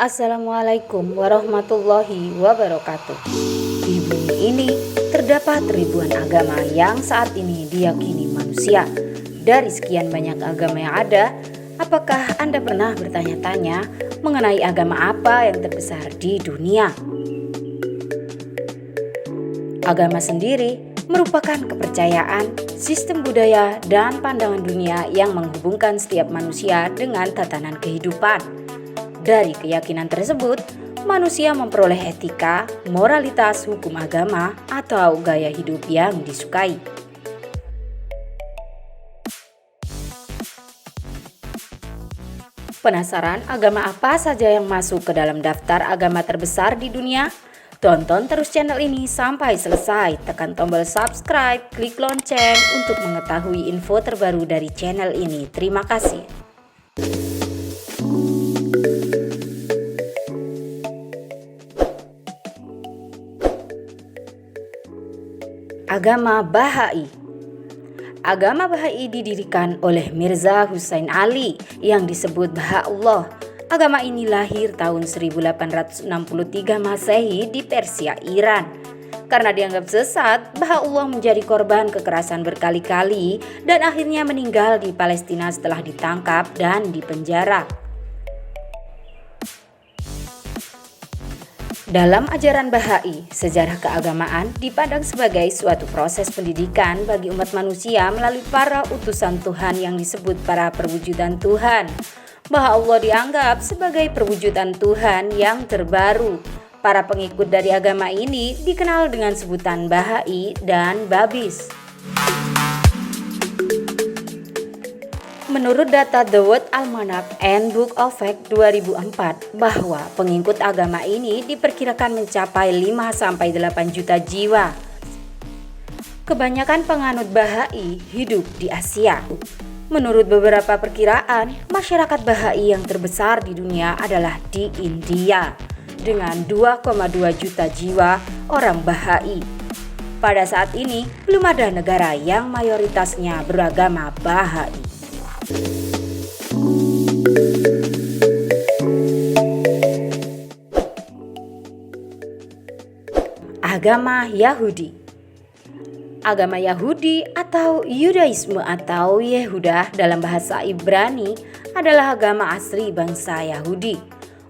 Assalamualaikum warahmatullahi wabarakatuh. Di bumi ini terdapat ribuan agama yang saat ini diyakini manusia. Dari sekian banyak agama yang ada, apakah Anda pernah bertanya-tanya mengenai agama apa yang terbesar di dunia? Agama sendiri merupakan kepercayaan, sistem budaya, dan pandangan dunia yang menghubungkan setiap manusia dengan tatanan kehidupan. Dari keyakinan tersebut, manusia memperoleh etika, moralitas, hukum agama, atau gaya hidup yang disukai. Penasaran agama apa saja yang masuk ke dalam daftar agama terbesar di dunia? Tonton terus channel ini sampai selesai. Tekan tombol subscribe, klik lonceng untuk mengetahui info terbaru dari channel ini. Terima kasih. Agama Bahai. Agama Bahai didirikan oleh Mirza Hussein Ali yang disebut Baha'u'llah. Agama ini lahir tahun 1863 Masehi di Persia, Iran. Karena dianggap sesat, Baha'u'llah menjadi korban kekerasan berkali-kali dan akhirnya meninggal di Palestina setelah ditangkap dan dipenjara. Dalam ajaran Bahai, sejarah keagamaan dipandang sebagai suatu proses pendidikan bagi umat manusia melalui para utusan Tuhan yang disebut para perwujudan Tuhan. Baha'u'llah dianggap sebagai perwujudan Tuhan yang terbaru. Para pengikut dari agama ini dikenal dengan sebutan Bahai dan Babis. Menurut data The World Almanac and Book of Facts 2004 bahwa pengikut agama ini diperkirakan mencapai 5-8 juta jiwa. Kebanyakan penganut Bahai hidup di Asia. Menurut beberapa perkiraan, masyarakat Bahai yang terbesar di dunia adalah di India dengan 2,2 juta jiwa orang Bahai. Pada saat ini, belum ada negara yang mayoritasnya beragama Bahai. Agama Yahudi. Agama Yahudi atau Yudaisme atau Yehudah dalam bahasa Ibrani adalah agama asli bangsa Yahudi.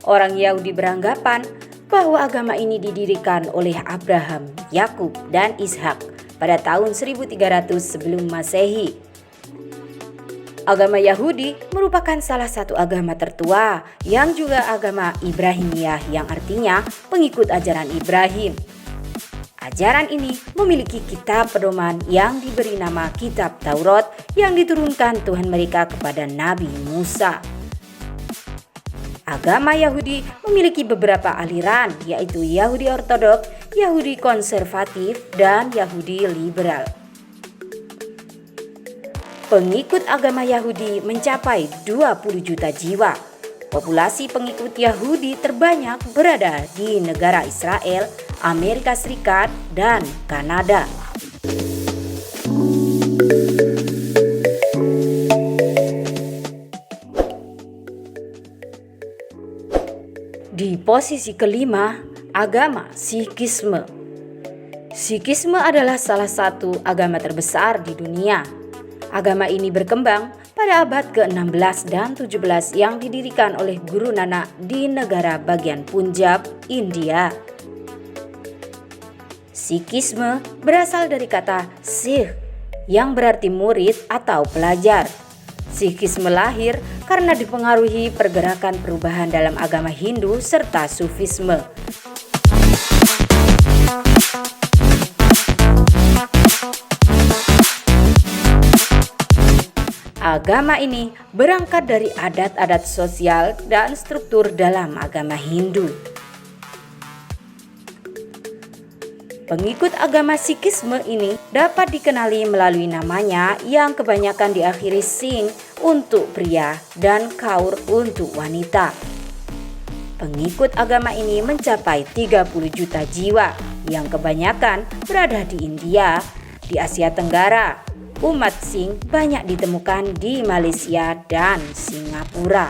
Orang Yahudi beranggapan bahwa agama ini didirikan oleh Abraham, Yakub, dan Ishak pada tahun 1300 sebelum Masehi. Agama Yahudi merupakan salah satu agama tertua yang juga agama Ibrahimiyah yang artinya pengikut ajaran Ibrahim. Ajaran ini memiliki kitab pedoman yang diberi nama Kitab Taurat yang diturunkan Tuhan mereka kepada Nabi Musa. Agama Yahudi memiliki beberapa aliran, yaitu Yahudi Ortodok, Yahudi Konservatif, dan Yahudi Liberal. Pengikut agama Yahudi mencapai 20 juta jiwa. Populasi pengikut Yahudi terbanyak berada di negara Israel, Amerika Serikat, dan Kanada. Di posisi kelima, agama Sikhisme. Sikhisme adalah salah satu agama terbesar di dunia. Agama ini berkembang pada abad ke-16 dan 17 yang didirikan oleh Guru Nanak di negara bagian Punjab, India. Sikhisme berasal dari kata Sikh yang berarti murid atau pelajar. Sikhisme lahir karena dipengaruhi pergerakan perubahan dalam agama Hindu serta Sufisme. Agama ini berangkat dari adat-adat sosial dan struktur dalam agama Hindu. Pengikut agama Sikhisme ini dapat dikenali melalui namanya yang kebanyakan diakhiri Singh untuk pria dan Kaur untuk wanita. Pengikut agama ini mencapai 30 juta jiwa yang kebanyakan berada di India, di Asia Tenggara. Umat Singh banyak ditemukan di Malaysia dan Singapura.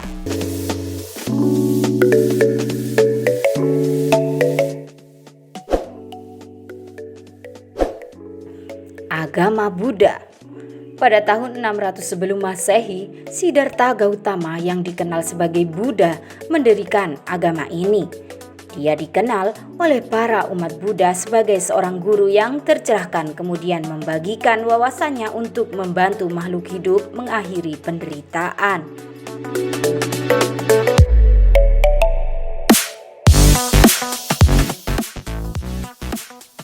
agama Buddha. Pada tahun 600 sebelum Masehi, Siddhartha Gautama yang dikenal sebagai Buddha mendirikan agama ini. Dia dikenal oleh para umat Buddha sebagai seorang guru yang tercerahkan, kemudian membagikan wawasannya untuk membantu makhluk hidup mengakhiri penderitaan.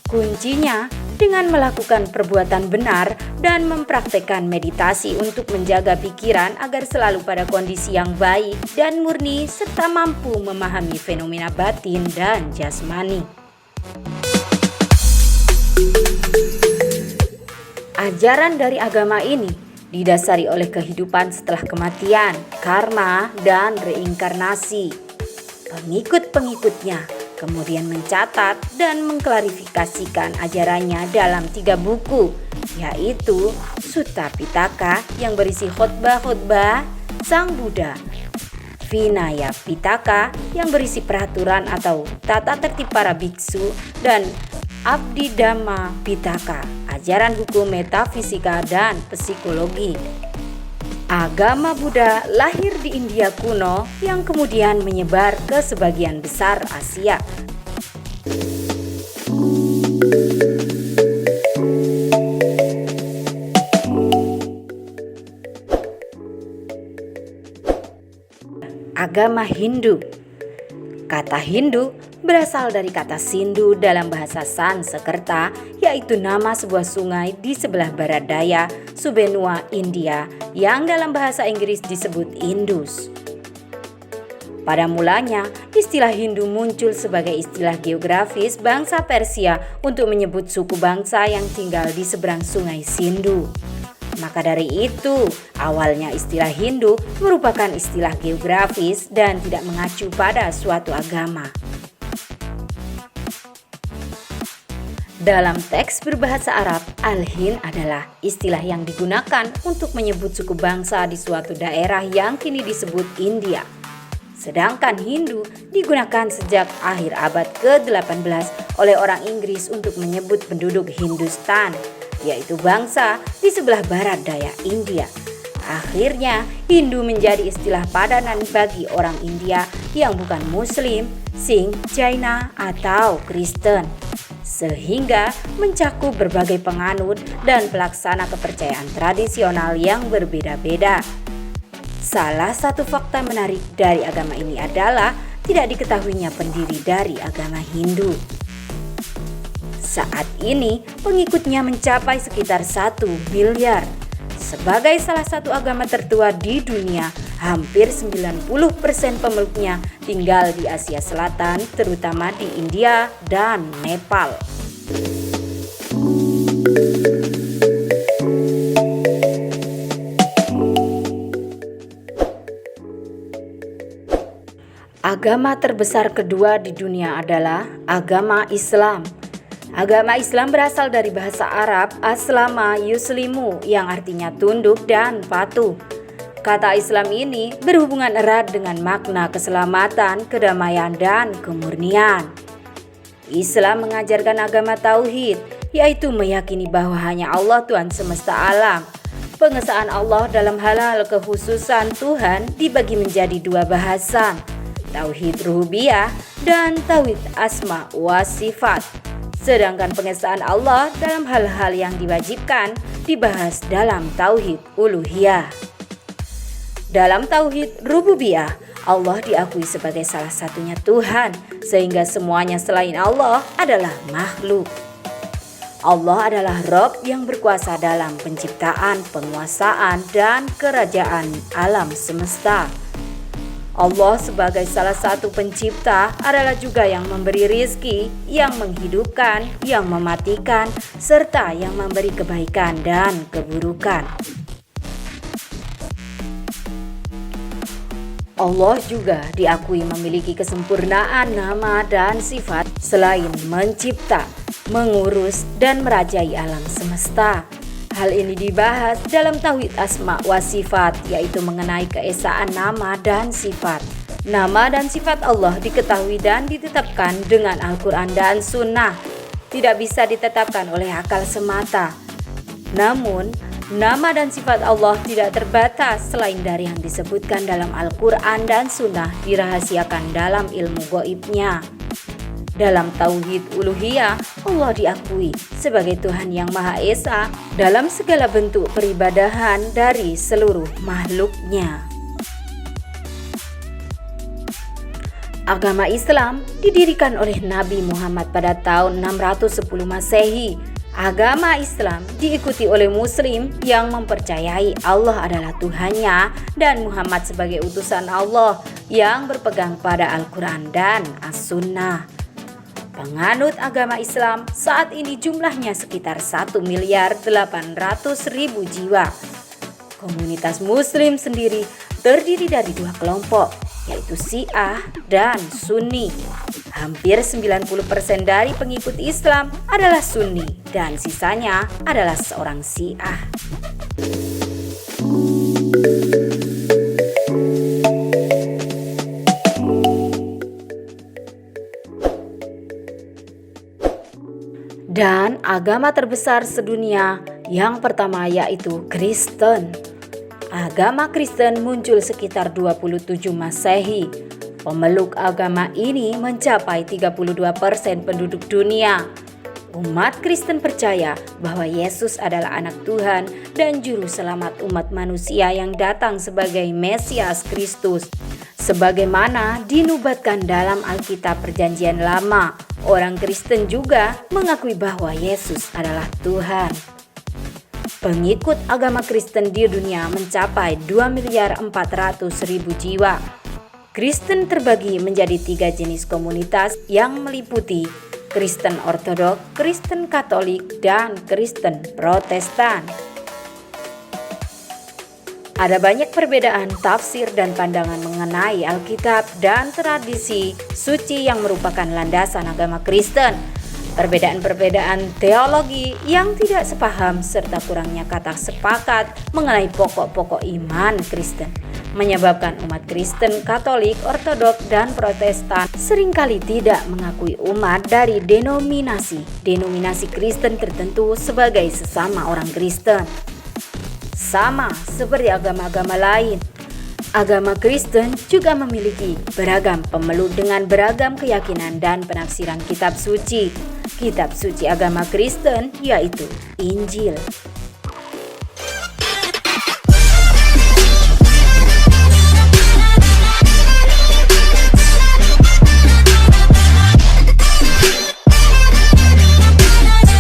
Kuncinya dengan melakukan perbuatan benar dan mempraktekkan meditasi untuk menjaga pikiran agar selalu pada kondisi yang baik dan murni serta mampu memahami fenomena batin dan jasmani. Ajaran dari agama ini didasari oleh kehidupan setelah kematian, karma, dan reinkarnasi. Pengikut-pengikutnya kemudian mencatat dan mengklarifikasikan ajarannya dalam 3 buku, yaitu Sutta Pitaka yang berisi khotbah-khotbah Sang Buddha, Vinaya Pitaka yang berisi peraturan atau tata tertib para biksu, dan Abhidhamma Pitaka, ajaran hukum metafisika dan psikologi. Agama Buddha lahir di India kuno yang kemudian menyebar ke sebagian besar Asia. Agama Hindu. Kata Hindu berasal dari kata Sindhu dalam bahasa Sanskerta, yaitu nama sebuah sungai di sebelah barat daya subbenua India yang dalam bahasa Inggris disebut Indus. Pada mulanya, istilah Hindu muncul sebagai istilah geografis bangsa Persia untuk menyebut suku bangsa yang tinggal di seberang sungai Sindhu. Maka dari itu, awalnya istilah Hindu merupakan istilah geografis dan tidak mengacu pada suatu agama. Dalam teks berbahasa Arab, Al-Hind adalah istilah yang digunakan untuk menyebut suku bangsa di suatu daerah yang kini disebut India. Sedangkan Hindu digunakan sejak akhir abad ke-18 oleh orang Inggris untuk menyebut penduduk Hindustan, yaitu bangsa di sebelah barat daya India. Akhirnya, Hindu menjadi istilah padanan bagi orang India yang bukan Muslim, Sikh, Jaina, atau Kristen, sehingga mencakup berbagai penganut dan pelaksana kepercayaan tradisional yang berbeda-beda. Salah satu fakta menarik dari agama ini adalah tidak diketahuinya pendiri dari agama Hindu. Saat ini pengikutnya mencapai sekitar 1 miliar. Sebagai salah satu agama tertua di dunia, hampir 90% pemeluknya tinggal di Asia Selatan, terutama di India dan Nepal. Agama terbesar kedua di dunia adalah agama Islam. Agama Islam berasal dari bahasa Arab aslama yuslimu yang artinya tunduk dan patuh. Kata Islam ini berhubungan erat dengan makna keselamatan, kedamaian, dan kemurnian. Islam mengajarkan agama tauhid, yaitu meyakini bahwa hanya Allah Tuhan semesta alam. Pengesaan Allah dalam hal-hal kekhususan Tuhan dibagi menjadi 2 bahasan, tauhid rububiyah dan tauhid asma wa sifat. Sedangkan pengesaan Allah dalam hal-hal yang diwajibkan dibahas dalam tauhid uluhiyah. Dalam tauhid rububiyah, Allah diakui sebagai salah satunya Tuhan, sehingga semuanya selain Allah adalah makhluk. Allah adalah Rabb yang berkuasa dalam penciptaan, penguasaan, dan kerajaan alam semesta. Allah sebagai salah satu pencipta adalah juga yang memberi rizki, yang menghidupkan, yang mematikan, serta yang memberi kebaikan dan keburukan. Allah juga diakui memiliki kesempurnaan nama dan sifat selain mencipta, mengurus, dan merajai alam semesta. Hal ini dibahas dalam tauhid asma wa sifat, yaitu mengenai keesaan nama dan sifat. Nama dan sifat Allah diketahui dan ditetapkan dengan Al-Quran dan Sunnah. Tidak bisa ditetapkan oleh akal semata. Namun, nama dan sifat Allah tidak terbatas selain dari yang disebutkan dalam Al-Quran dan Sunnah dirahasiakan dalam ilmu gaibnya. Dalam tauhid uluhiyah, Allah diakui sebagai Tuhan yang Maha Esa dalam segala bentuk peribadahan dari seluruh makhluknya. Agama Islam didirikan oleh Nabi Muhammad pada tahun 610 Masehi. Agama Islam diikuti oleh Muslim yang mempercayai Allah adalah Tuhannya dan Muhammad sebagai utusan Allah yang berpegang pada Al-Quran dan As-Sunnah. Penganut agama Islam saat ini jumlahnya sekitar 1.800.000 jiwa. Komunitas Muslim sendiri terdiri dari dua kelompok, yaitu Syiah dan Sunni. Hampir 90% dari pengikut Islam adalah Sunni dan sisanya adalah seorang Syiah. Dan agama terbesar sedunia yang pertama yaitu Kristen. Agama Kristen muncul sekitar 27 Masehi. Pemeluk agama ini mencapai 32% penduduk dunia. Umat Kristen percaya bahwa Yesus adalah anak Tuhan dan juru selamat umat manusia yang datang sebagai Mesias Kristus. Sebagaimana dinubuatkan dalam Alkitab Perjanjian Lama, orang Kristen juga mengakui bahwa Yesus adalah Tuhan. Pengikut agama Kristen di dunia mencapai 2.400.000 jiwa. Kristen terbagi menjadi 3 jenis komunitas yang meliputi Kristen Ortodok, Kristen Katolik, dan Kristen Protestan. Ada banyak perbedaan tafsir dan pandangan mengenai Alkitab dan tradisi suci yang merupakan landasan agama Kristen. Perbedaan-perbedaan teologi yang tidak sepaham serta kurangnya kata sepakat mengenai pokok-pokok iman Kristen menyebabkan umat Kristen, Katolik, Ortodok, dan Protestan seringkali tidak mengakui umat dari denominasi Kristen tertentu sebagai sesama orang Kristen. Sama seperti agama-agama lain, agama Kristen juga memiliki beragam pemeluk dengan beragam keyakinan dan penafsiran kitab suci. Kitab suci agama Kristen yaitu Injil.